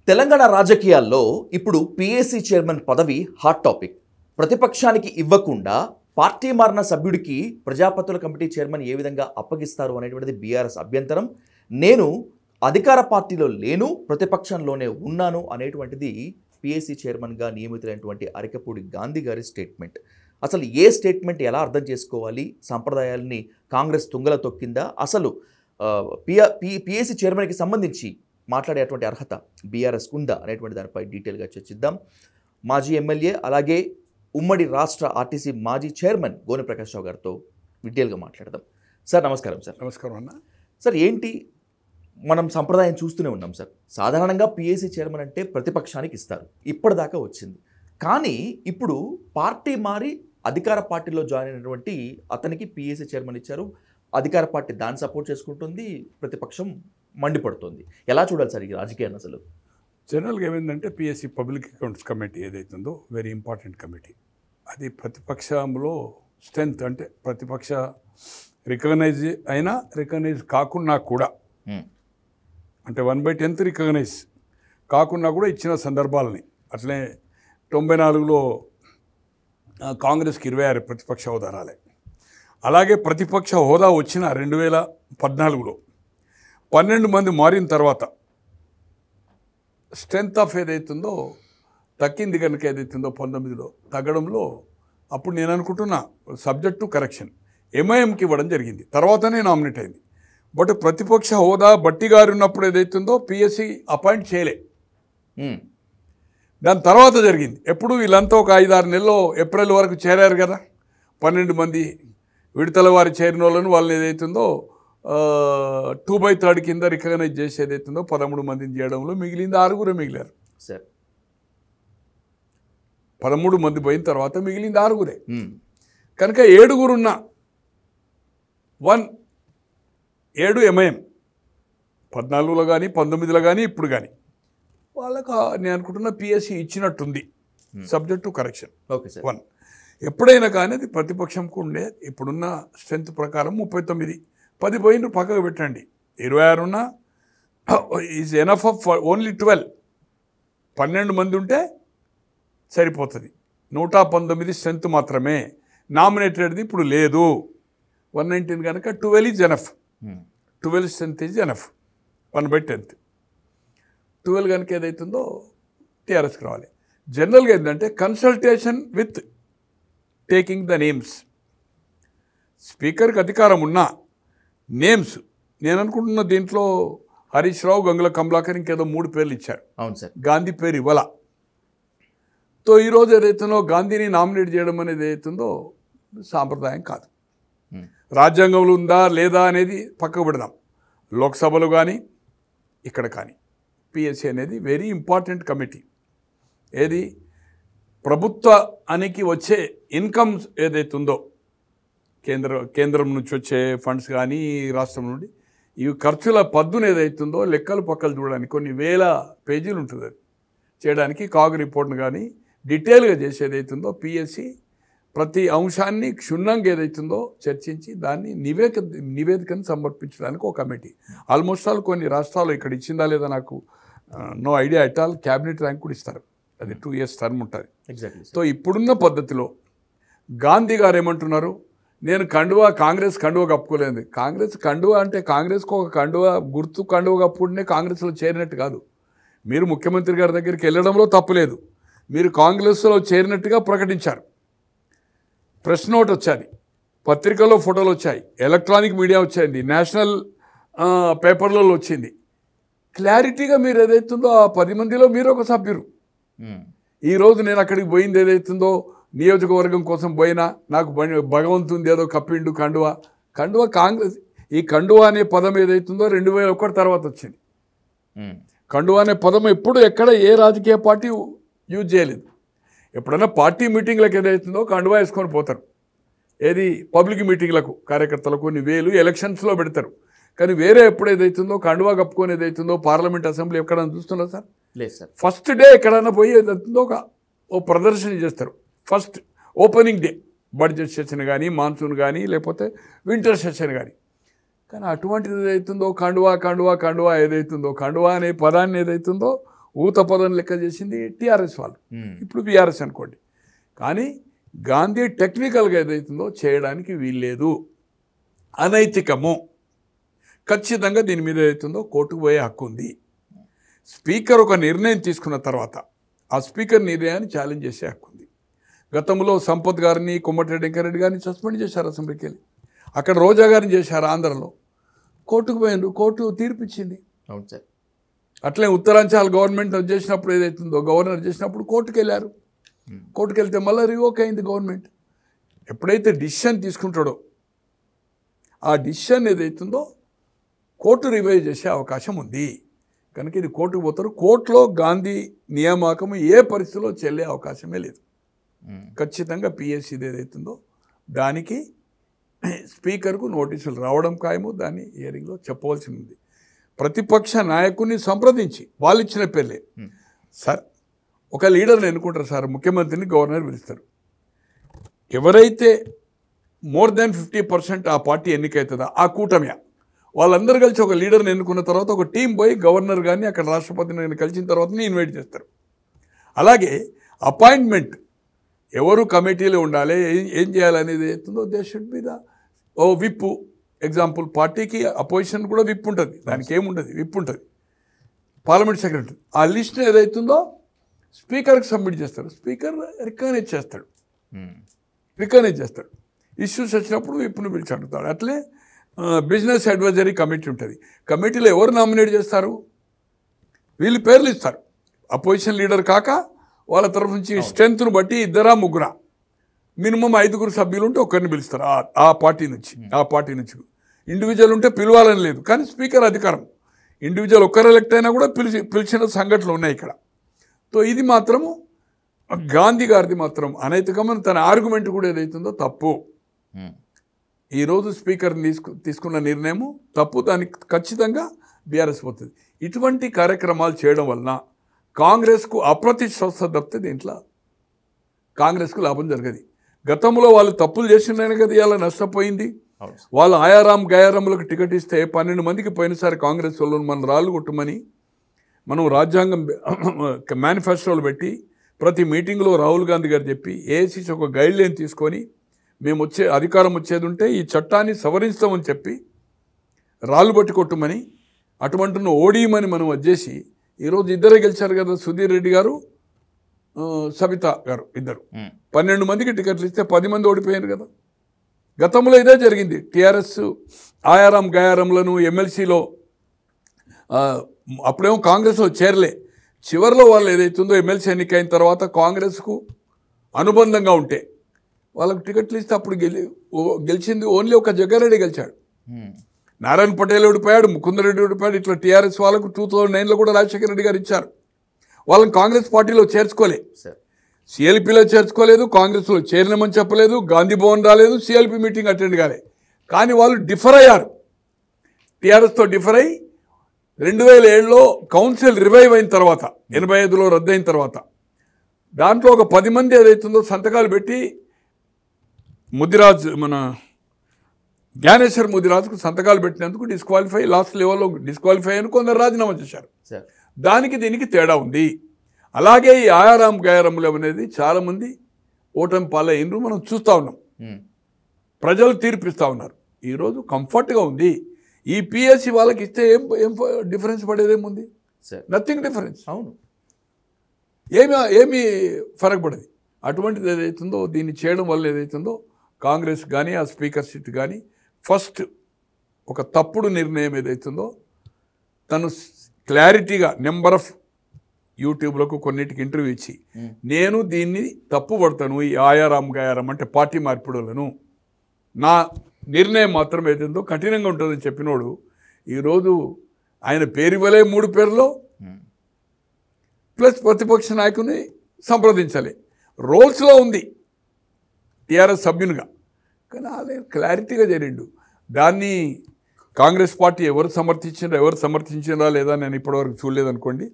తెలంగాణ రాజకీయాల్లో ఇప్పుడు PAC chairman పదవి హాట్ టాపిక్. ప్రతిపక్షానికి ఇవ్వకుండా పార్టీ మారిన సభ్యుడికి ప్రజాపతుల కమిటీ చైర్మన్ ఏ విధంగా అప్పగిస్తారు అనేటువంటిది బీఆర్ఎస్ అభ్యంతరం. నేను అధికార పార్టీలో లేను, ప్రతిపక్షంలోనే ఉన్నాను అనేటువంటిది పీఏసీ చైర్మన్గా నియమితులైనటువంటి అరికపూడి గాంధీ గారి స్టేట్మెంట్. అసలు ఏ స్టేట్మెంట్ ఎలా అర్థం చేసుకోవాలి? సంప్రదాయాల్ని కాంగ్రెస్ తుంగల తొక్కిందా? అసలు పీఏసీ చైర్మన్కి సంబంధించి మాట్లాడేటువంటి అర్హత బీఆర్ఎస్ ఉందా అనేటువంటి దానిపై డీటెయిల్గా చర్చిద్దాం. మాజీ ఎమ్మెల్యే అలాగే ఉమ్మడి రాష్ట్ర ఆర్టీసీ మాజీ చైర్మన్ గోనె ప్రకాష్ రావు గారితో డీటెయిల్గా మాట్లాడదాం. సార్ నమస్కారం. సార్ నమస్కారం అన్న. సార్ ఏంటి మనం సంప్రదాయం చూస్తూనే ఉన్నాం సార్. సాధారణంగా పీఏసీ చైర్మన్ అంటే ప్రతిపక్షానికి ఇస్తారు, ఇప్పటిదాకా వచ్చింది. కానీ ఇప్పుడు పార్టీ మారి అధికార పార్టీలో జాయిన్ అయినటువంటి అతనికి పీఏసీ చైర్మన్ ఇచ్చారు. అధికార పార్టీ దాన్ని సపోర్ట్ చేసుకుంటుంది, ప్రతిపక్షం మండిపడుతుంది. ఎలా చూడాలి సార్ ఈ రాజకీయాన్ని? అసలు జనరల్గా ఏమైందంటే పిఎస్సి పబ్లిక్ అకౌంట్స్ కమిటీ ఏదైతుందో వెరీ ఇంపార్టెంట్ కమిటీ. అది ప్రతిపక్షంలో స్ట్రెంత్, అంటే ప్రతిపక్ష రికగ్నైజ్ అయినా రికగ్నైజ్ కాకున్నా కూడా, అంటే 1/10 రికగ్నైజ్ కాకున్నా కూడా ఇచ్చిన సందర్భాలని, అట్లే 94లో కాంగ్రెస్కి 26 ప్రతిపక్ష హోదా రాలే. అలాగే ప్రతిపక్ష హోదా వచ్చిన 2014లో 12 మంది మారిన తర్వాత స్ట్రెంత్ ఆఫ్ ఏదైతుందో తగ్గింది. కనుక ఏదైతుందో 19లో తగ్గడంలో అప్పుడు నేను అనుకుంటున్నా సబ్జెక్ట్ టు కరెక్షన్ ఎంఐఎంకి ఇవ్వడం జరిగింది, తర్వాతనే నామినేట్ అయింది. బట్ ప్రతిపక్ష హోదా బట్టి గారు ఉన్నప్పుడు ఏదైతుందో పిఎస్సి అపాయింట్ చేయలే, దాని తర్వాత జరిగింది. ఎప్పుడు వీళ్ళంతా ఒక 5-6 నెలల్లో ఏప్రిల్ వరకు చేరారు కదా, 12 మంది విడతల వారి చేరిన వాళ్ళని వాళ్ళని ఏదైతుందో 2/3 కింద రికగ్నైజ్ చేసి ఏదైతుందో 13 మందిని చేయడంలో మిగిలింది 6 మిగిలారు సార్. 13 మంది పోయిన తర్వాత మిగిలింది 6. కనుక 7 ఉన్న 7 ఎంఐఎం 14లో కానీ 19లో కానీ ఇప్పుడు కానీ వాళ్ళకు నేను అనుకుంటున్న పిఎస్సి ఇచ్చినట్టుంది, subject to correction. Okay sir. 1 ఎప్పుడైనా కానీ అది ప్రతిపక్షంకు ఉండే ఇప్పుడున్న స్ట్రెంత్ ప్రకారం 39, 10 పోయిన పక్కకు పెట్టండి, 26 ఉన్నా ఈజ్ ఎనఫ్ ఆఫ్ ఓన్లీ 12 మంది ఉంటే సరిపోతుంది. 119 స్ట్రెంత్ మాత్రమే నామినేటెడ్ది ఇప్పుడు లేదు. 119 కనుక 12 is enough, 12 strength is enough. 1/10 12 కనుక ఏదైతుందో టీఆర్ఎస్కి రావాలి. జనరల్గా ఏంటంటే consultation with taking the names. స్పీకర్కి అధికారం ఉన్నా నేమ్స్ నేను అనుకుంటున్న దీంట్లో హరీష్ రావు, గంగుల కమలాకర్ ఇంకేదో 3 పేర్లు ఇచ్చారు. అవును సార్. గాంధీ పేరు ఇవ్వాల. తో ఈరోజు ఏదైతుందో గాంధీని నామినేట్ చేయడం అనేది ఏదైతుందో సాంప్రదాయం కాదు. రాజ్యాంగంలో ఉందా లేదా అనేది పక్కకు పెడదాం. లోక్సభలో కానీ ఇక్కడ కానీ పిఎస్సి అనేది వెరీ ఇంపార్టెంట్ కమిటీ. ఏది ప్రభుత్వానికి వచ్చే ఇన్కమ్స్ ఏదైతుందో కేంద్రం నుంచి వచ్చే ఫండ్స్ కానీ రాష్ట్రం నుండి ఈ ఖర్చుల పద్దును ఏదైతుందో లెక్కలు పక్కలు చూడడానికి కొన్ని వేల పేజీలు ఉంటుంది. అది చేయడానికి కాగ్ రిపోర్ట్ను కానీ డీటెయిల్గా చేసేది అవుతుందో పిఎస్సి ప్రతి అంశాన్ని క్షుణ్ణంగా ఏదైతుందో చర్చించి దాన్ని నివేదికను సమర్పించడానికి ఒక కమిటీ. ఆల్మోస్ట్ ఆల్ కొన్ని రాష్ట్రాలు ఇక్కడ ఇచ్చిందా లేదా నాకు no idea at all. Cabinet rank కూడా ఇస్తారు, అది 2 years టర్మ్ ఉంటుంది. ఎగ్జాక్ట్లీ. సో ఇప్పుడున్న పద్ధతిలో గాంధీ గారు ఏమంటున్నారు, నేను కాంగ్రెస్ కండువా కప్పుకోలేదు. కాంగ్రెస్ కండువా అంటే కాంగ్రెస్కు ఒక కండువా గుర్తు కండువా కప్పుకుంటే కాంగ్రెస్లో చేరినట్టు కాదు. మీరు ముఖ్యమంత్రి గారి దగ్గరికి వెళ్ళడంలో తప్పులేదు, మీరు కాంగ్రెస్లో చేరినట్టుగా ప్రకటించారు. ప్రెస్ నోట్ వచ్చాది, పత్రికల్లో ఫోటోలు వచ్చాయి, ఎలక్ట్రానిక్ మీడియా వచ్చింది, నేషనల్ పేపర్లలో వచ్చింది. క్లారిటీగా మీరు ఏదైతుందో ఆ 10 మందిలో మీరు ఒక సభ్యురు. ఈరోజు నేను అక్కడికి పోయింది ఏదైతుందో నియోజకవర్గం కోసం పోయినా నాకు భగవంతుంది ఏదో కప్పిండు కండువా కాంగ్రెస్. ఈ కండువా అనే పదం ఏదైతుందో 2001 తర్వాత వచ్చింది. కండువా అనే పదం ఎప్పుడు ఎక్కడ ఏ రాజకీయ పార్టీ యూజ్ చేయలేదు. ఎప్పుడైనా పార్టీ మీటింగ్లకు ఏదైతుందో కండువా వేసుకొని పోతారు, ఏది పబ్లిక్ మీటింగ్లకు కార్యకర్తలకు కొన్ని వేలు ఎలక్షన్స్లో పెడతారు. కానీ వేరే ఎప్పుడు ఏదైతుందో కండువా కప్పుకొని ఏదైతుందో పార్లమెంట్ అసెంబ్లీ ఎక్కడైనా చూస్తున్నారు సార్? లేదు సార్. ఫస్ట్ డే ఎక్కడైనా పోయి ఏదైతుందో ఓ ప్రదర్శన చేస్తారు. First opening day budget session కానీ, మాన్సూన్ కానీ, లేకపోతే వింటర్ సెషన్ కానీ. కానీ అటువంటిది ఏదైతుందో కండువా ఏదైతుందో కండువా అనే పదాన్ని ఏదైతుందో ఊతపదం లెక్క చేసింది టీఆర్ఎస్ వాళ్ళు, ఇప్పుడు బీఆర్ఎస్ అనుకోండి. కానీ గాంధీ టెక్నికల్గా ఏదైతుందో చేయడానికి వీల్లేదు, అనైతికము, ఖచ్చితంగా దీని మీద ఏదైతుందో కోర్టుకు పోయే హక్కు ఉంది. స్పీకర్ ఒక నిర్ణయం తీసుకున్న తర్వాత ఆ స్పీకర్ నిర్ణయాన్ని ఛాలెంజ్ చేసే హక్కు ఉంది. గతంలో సంపత్ గారిని, కోమటిరెడ్డి వెంకరెడ్డి గారిని సస్పెండ్ చేశారు అసెంబ్లీకి వెళ్ళి. అక్కడ రోజా గారిని చేశారు ఆంధ్రలో. కోర్టుకు పోయిండ్రు, కోర్టు తీర్పిచ్చింది. అవును సార్. అట్లే ఉత్తరాంచల్ గవర్నమెంట్ చేసినప్పుడు ఏదైతుందో గవర్నర్ చేసినప్పుడు కోర్టుకు వెళ్ళారు. కోర్టుకు వెళ్తే మళ్ళీ రివోక్ అయింది గవర్నమెంట్. ఎప్పుడైతే డిసిషన్ తీసుకుంటాడో ఆ డిసిషన్ ఏదైతుందో కోర్టు రివైవ్ చేసే అవకాశం ఉంది. కనుక ఇది కోర్టుకు పోతారు. కోర్టులో గాంధీ నియామకం ఏ పరిస్థితిలో చెల్లే అవకాశమే లేదు. ఖచ్చితంగా పిఎస్సీది ఏదైతుందో దానికి స్పీకర్కు నోటీసులు రావడం ఖాయము. దాన్ని హియరింగ్లో చెప్పవలసి ఉంది. ప్రతిపక్ష నాయకుడిని సంప్రదించి వాళ్ళు ఇచ్చిన పేర్లే. సార్, ఒక లీడర్ని ఎన్నుకుంటారు సార్, ముఖ్యమంత్రిని గవర్నర్ పిలుస్తారు. ఎవరైతే మోర్ దాన్ 50% ఆ పార్టీ ఎన్నికవుతుందా ఆ కూటమి, వాళ్ళందరూ కలిసి ఒక లీడర్ని ఎన్నుకున్న తర్వాత ఒక టీం పోయి గవర్నర్ కానీ అక్కడ రాష్ట్రపతిని కలిసిన తర్వాతనే ఇన్వైట్ చేస్తారు. అలాగే అపాయింట్మెంట్ ఎవరు కమిటీలో ఉండాలి, ఏం చేయాలనేది అవుతుందో they should be the whip. Example, పార్టీకి అపోజిషన్ కూడా విప్ ఉంటుంది, దానికి ఏముంటుంది, విప్ ఉంటుంది, పార్లమెంట్ సెక్రటరీ. ఆ లిస్ట్ ఏదైతుందో స్పీకర్కి సబ్మిట్ చేస్తారు. స్పీకర్ రికగ్నైజ్ చేస్తాడు. ఇష్యూస్ వచ్చినప్పుడు విప్ను పిలిచి అడుగుతాడు. అట్లే బిజినెస్ అడ్వైజరీ కమిటీ ఉంటుంది. కమిటీలో ఎవరు నామినేట్ చేస్తారు, వీళ్ళు పేర్లు ఇస్తారు. అపోజిషన్ లీడర్ కాక వాళ్ళ తరఫు నుంచి స్ట్రెంత్ను బట్టి 2 or 3 మినిమం 5 సభ్యులు ఉంటే ఒకరిని పిలుస్తారు ఆ పార్టీ నుంచి. ఇండివిజువల్ ఉంటే పిలవాలని లేదు, కానీ స్పీకర్ అధికారం. ఇండివిజువల్ ఒక్కరు ఎలక్ట్ అయినా కూడా పిలిచిన సంఘటనలు ఉన్నాయి ఇక్కడ. సో ఇది మాత్రము గాంధీ గారిది మాత్రం అనైతికమని తన ఆర్గ్యుమెంట్ కూడా ఏదైతుందో తప్పు. ఈరోజు స్పీకర్ని తీసుకున్న నిర్ణయము తప్పు. దానికి ఖచ్చితంగా బీఆర్ఎస్ పోతుంది. ఇటువంటి కార్యక్రమాలు చేయడం వలన కాంగ్రెస్కు అప్రతిష్ట తప్పితే దీంట్లో కాంగ్రెస్కు లాభం జరగదు. గతంలో వాళ్ళు తప్పులు చేసినాయని కదా ఇలా నష్టపోయింది. వాళ్ళు ఆయారాం గయారాములకు టికెట్ ఇస్తే 12 మందికి పోయినసారి కాంగ్రెస్ వాళ్ళు మనం రాళ్ళు కొట్టమని మనం రాజ్యాంగం మేనిఫెస్టోలు పెట్టి ప్రతి మీటింగ్లో రాహుల్ గాంధీ గారు చెప్పి ఏఐసీసీ ఒక గైడ్ లైన్ తీసుకొని మేము అధికారం వచ్చేది ఉంటే ఈ చట్టాన్ని సవరిస్తామని చెప్పి రాళ్ళు బట్టి కొట్టుమని అటువంటి ఓడియమని మనం వచ్చేసి ఈరోజు ఇద్దరే గెలిచారు కదా, సుధీర్ రెడ్డి గారు, సబితా గారు, ఇద్దరు. 12 మందికి టికెట్లు ఇస్తే 10 మంది ఓడిపోయారు కదా. గతంలో ఇదే జరిగింది. టీఆర్ఎస్ ఆయారాం గయారంలను ఎమ్మెల్సీలో అప్పుడేమో కాంగ్రెస్లో చేరలే. చివరిలో వాళ్ళు ఏదైతుందో ఎమ్మెల్సీ ఎన్నికైన తర్వాత కాంగ్రెస్కు అనుబంధంగా ఉంటే వాళ్ళకు టికెట్లు ఇస్తే అప్పుడు గెలిచింది ఓన్లీ ఒక జగ్గారెడ్డి గెలిచాడు. నారాయణ పటేల్ ఓడిపోయాడు, ముకుందరెడ్డి ఓడిపోయాడు. ఇట్లా టీఆర్ఎస్ వాళ్ళకు 2009లో కూడా రాజశేఖర రెడ్డి గారు ఇచ్చారు. వాళ్ళని కాంగ్రెస్ పార్టీలో చేర్చుకోలే, సిఎల్పిలో చేర్చుకోలేదు, కాంగ్రెస్లో చేరినామని చెప్పలేదు, గాంధీ భవన్ రాలేదు, సిఎల్పి మీటింగ్ అటెండ్ కాలే. కానీ వాళ్ళు డిఫర్ అయ్యారు. టీఆర్ఎస్తో డిఫర్ అయ్యి 2007లో కౌన్సిల్ రివైవ్ అయిన తర్వాత 85లో రద్దయిన తర్వాత దాంట్లో ఒక 10 మంది ఏదైతుందో సంతకాలు పెట్టి ముదిరాజ్ మన జ్ఞానేశ్వర్ ముదిరాజుకు సంతకాలు పెట్టినందుకు డిస్క్వాలిఫై, లాస్ట్ లెవెల్లో డిస్క్వాలిఫై అని కొందరు రాజీనామా చేశారు. దానికి దీనికి తేడా ఉంది. అలాగే ఈ ఆయారాం గయారాములు అనేది చాలామంది ఓటమి పాలయ్యిండ్రు, మనం చూస్తూ ఉన్నాం. ప్రజలు తీర్పిస్తూ ఉన్నారు. ఈరోజు కంఫర్ట్గా ఉంది. ఈ పిఎస్సి వాళ్ళకి ఇస్తే ఏం డిఫరెన్స్ పడేదేముంది? Nothing difference. అవును, ఏమీ ఫరక్ పడదు. అటువంటిది ఏదైతుందో దీన్ని చేయడం వల్ల ఏదైతుందో కాంగ్రెస్ కానీ ఆ స్పీకర్ సీట్ కానీ ఫస్ట్ ఒక తప్పుడు నిర్ణయం ఏదైతుందో తను క్లారిటీగా నెంబర్ ఆఫ్ యూట్యూబ్లకు కొన్నిటికి ఇంటర్వ్యూ ఇచ్చి నేను దీన్ని తప్పు పడతాను, ఈ ఆయారాం గయారాం అంటే పార్టీ మార్పిడులను, నా నిర్ణయం మాత్రం ఏదైందో కఠినంగా ఉంటుందని చెప్పినోడు ఈరోజు ఆయన పేరు ఇవ్వలే 3 పేర్లో, ప్లస్ ప్రతిపక్ష నాయకుని సంప్రదించాలి. రోల్స్లో ఉంది టీఆర్ఎస్ సభ్యునిగా, కానీ అలా క్లారిటీగా జరిగిండు. దాన్ని కాంగ్రెస్ పార్టీ ఎవరు సమర్థించినరా లేదా నేను ఇప్పటివరకు చూడలేదనుకోండి.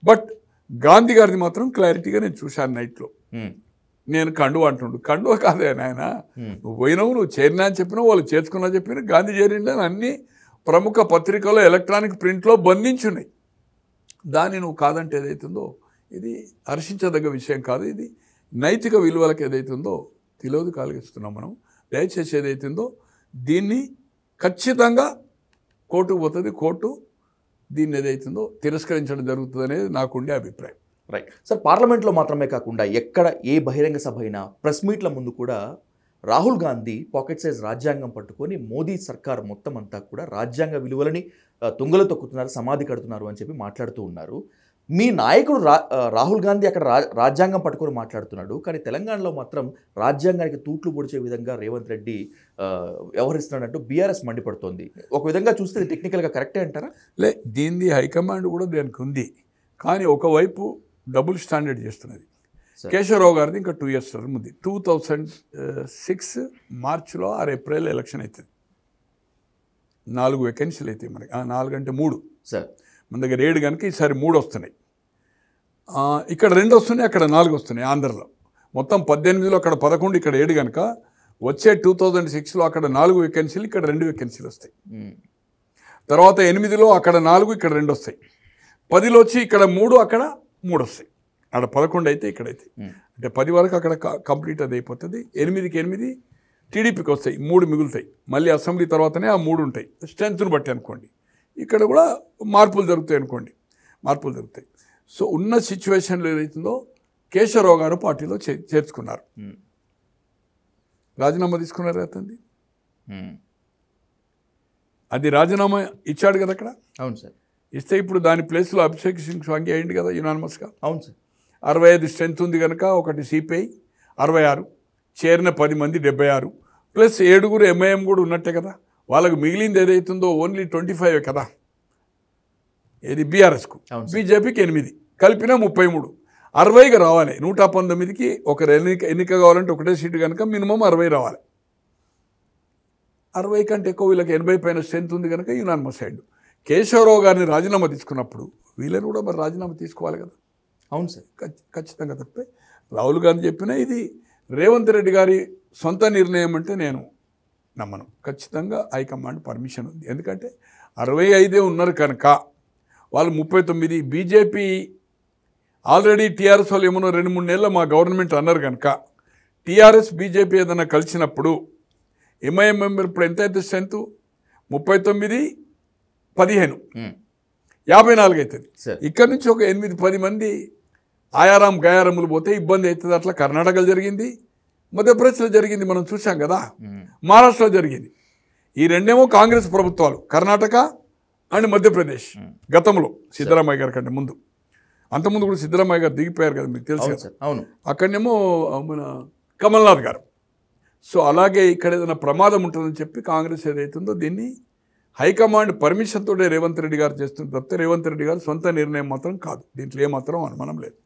బట్ గాంధీ గారిది మాత్రం క్లారిటీగా నేను చూశాను నైట్లో. నేను కండువా అంటుండు. కండువా కాదే నాయన, నువ్వు పోయినావు, నువ్వు చేరినా అని చెప్పినావు, వాళ్ళు చేర్చుకున్నా చెప్పినా, గాంధీ చేరిండు అని అన్ని ప్రముఖ పత్రికల్లో ఎలక్ట్రానిక్ ప్రింట్లో బంధించున్నాయి. దాన్ని నువ్వు కాదంటే ఏదైతుందో ఇది హర్షించదగ్గ విషయం కాదు. ఇది నైతిక విలువలకు ఏదైతుందో తెలియదు కలిగిస్తున్నాం మనం. దయచేసి ఏదైతుందో దీన్ని ఖచ్చితంగా కోర్టుకు పోతుంది. కోర్టు దీన్ని ఏదైతుందో తిరస్కరించడం జరుగుతుంది అనేది నాకుండే అభిప్రాయం. రైట్ సార్, పార్లమెంట్లో మాత్రమే కాకుండా ఎక్కడ ఏ బహిరంగ సభ అయినా ప్రెస్ మీట్ల ముందు కూడా రాహుల్ గాంధీ పాకెట్ సైజ్ రాజ్యాంగం పట్టుకొని మోదీ సర్కార్ మొత్తం అంతా కూడా రాజ్యాంగ విలువలని తుంగలో తొక్కుతున్నారు, సమాధి కడుతున్నారు అని చెప్పి మాట్లాడుతూ ఉన్నారు. మీ నాయకుడు రాహుల్ గాంధీ అక్కడ రాజ్యాంగం పట్టుకొని మాట్లాడుతున్నాడు, కానీ తెలంగాణలో మాత్రం రాజ్యాంగానికి తూట్లు పొడిచే విధంగా రేవంత్ రెడ్డి వ్యవహరిస్తున్నాడంటూ బీఆర్ఎస్ మండిపడుతోంది. ఒక విధంగా చూస్తే టెక్నికల్గా కరెక్టే అంటారా? దీన్ని హైకమాండ్ కూడా దానికి ఉంది, కానీ ఒకవైపు డబుల్ స్టాండర్డ్ చేస్తున్నది. కేశవరావు గారిది ఇంకా 2 years టర్మ్ ఉంది. 2006 మార్చిలో ఆర్ ఏప్రిల్ ఎలక్షన్ అవుతుంది. 4 వేకెన్సీలు అవుతాయి మనకి. 4 అంటే 3 సార్, మన దగ్గర 7 కనుక ఈసారి 3 వస్తున్నాయి. ఇక్కడ 2 వస్తున్నాయి, అక్కడ 4 వస్తున్నాయి. ఆంధ్రలో మొత్తం 18లో అక్కడ 11, ఇక్కడ 7 కనుక వచ్చే 2006లో అక్కడ 4 వేకెన్సీలు, ఇక్కడ 2 వేకెన్సీలు వస్తాయి. తర్వాత 8లో అక్కడ 4, ఇక్కడ 2 వస్తాయి. 10లో వచ్చి ఇక్కడ 3, అక్కడ 3 వస్తాయి. అక్కడ 11 అయితే ఇక్కడైతే అంటే 10 వరకు అక్కడ కంప్లీట్ అది అయిపోతుంది. 8కి 8 టీడీపీకి వస్తాయి, 3 మిగులుతాయి. మళ్ళీ అసెంబ్లీ తర్వాతనే ఆ 3 ఉంటాయి, స్ట్రెంత్ను బట్టి అనుకోండి. ఇక్కడ కూడా మార్పులు జరుగుతాయి అనుకోండి, మార్పులు జరుగుతాయి. సో ఉన్న సిచ్యువేషన్లో ఏదైతుందో కేశవరావు గారు పార్టీలో చేర్చుకున్నారు. రాజీనామా తీసుకున్నారు అతనిది. అది రాజీనామా ఇచ్చాడు కదా అక్కడ. అవును సార్. ఇస్తే ఇప్పుడు దాని ప్లేస్లో అభిషేక్ సింగ్ స్వాంగి అయింది కదా యునానిమస్గా. అవును సార్. 65 స్ట్రెంత్ ఉంది కనుక ఒకటి సిపిఐ 66, చేరిన 10 మంది 76, ప్లస్ 7 ఎంఐఎం కూడా ఉన్నట్టే కదా. వాళ్ళకు మిగిలింది ఏదైతుందో ఓన్లీ 25 కదా. ఏది బీఆర్ఎస్కు, బీజేపీకి 8 కలిపిన 33, 60కి రావాలి. 119కి ఒక ఎన్నిక కావాలంటే ఒకటే సీటు కనుక మినిమం 60 రావాలి. 60 కంటే ఎక్కువ వీళ్ళకి 80 పైన స్ట్రెంత్ ఉంది కనుక యునానిమస్ అయ్యాడు. కేశవరావు గారిని రాజీనామా తీసుకున్నప్పుడు వీళ్ళని కూడా మరి రాజీనామా తీసుకోవాలి కదా. అవును సార్, ఖచ్చితంగా తప్పే. రాహుల్ గాంధీ చెప్పిన ఇది రేవంత్ రెడ్డి గారి సొంత నిర్ణయం అంటే నేను నమ్మను. ఖచ్చితంగా హైకమాండ్ పర్మిషన్ ఉంది. ఎందుకంటే 65 ఉన్నారు కనుక వాళ్ళు 39. బీజేపీ ఆల్రెడీ టీఆర్ఎస్ వాళ్ళు ఏమన్నా 2-3 నెలలు మా గవర్నమెంట్ అన్నారు కనుక టీఆర్ఎస్ బీజేపీ ఏదైనా కలిసినప్పుడు ఎంఐఎం మెంబర్ ఇప్పుడు ఎంత అయితే స్ట్రెంత్ 39, 15, 54 అవుతుంది. ఇక్కడ నుంచి ఒక 8-10 మంది ఆయారాం గయారములు పోతే ఇబ్బంది అవుతుంది. అట్లా కర్ణాటకలో జరిగింది, మధ్యప్రదేశ్లో జరిగింది, మనం చూసాం కదా, మహారాష్ట్రలో జరిగింది. ఈ రెండేమో కాంగ్రెస్ ప్రభుత్వాలు, కర్ణాటక అండ్ మధ్యప్రదేశ్. గతంలో సిద్ధరామయ్య గారి కంటే ముందు, అంతకుముందు కూడా సిద్ధరామయ్య గారు దిగిపోయారు కదా, మీకు తెలుసు కదా. అవును, అక్కడనేమో మన కమల్నాథ్ గారు. సో అలాగే ఇక్కడ ఏదైనా ప్రమాదం ఉంటుందని చెప్పి కాంగ్రెస్ ఏదైతుందో దీన్ని హైకమాండ్ పర్మిషన్ తోటే రేవంత్ రెడ్డి గారు చేస్తుంది తప్పితే రేవంత్ రెడ్డి గారు సొంత నిర్ణయం మాత్రం కాదు. దీంట్లో ఏమాత్రం అనుమానం లేదు.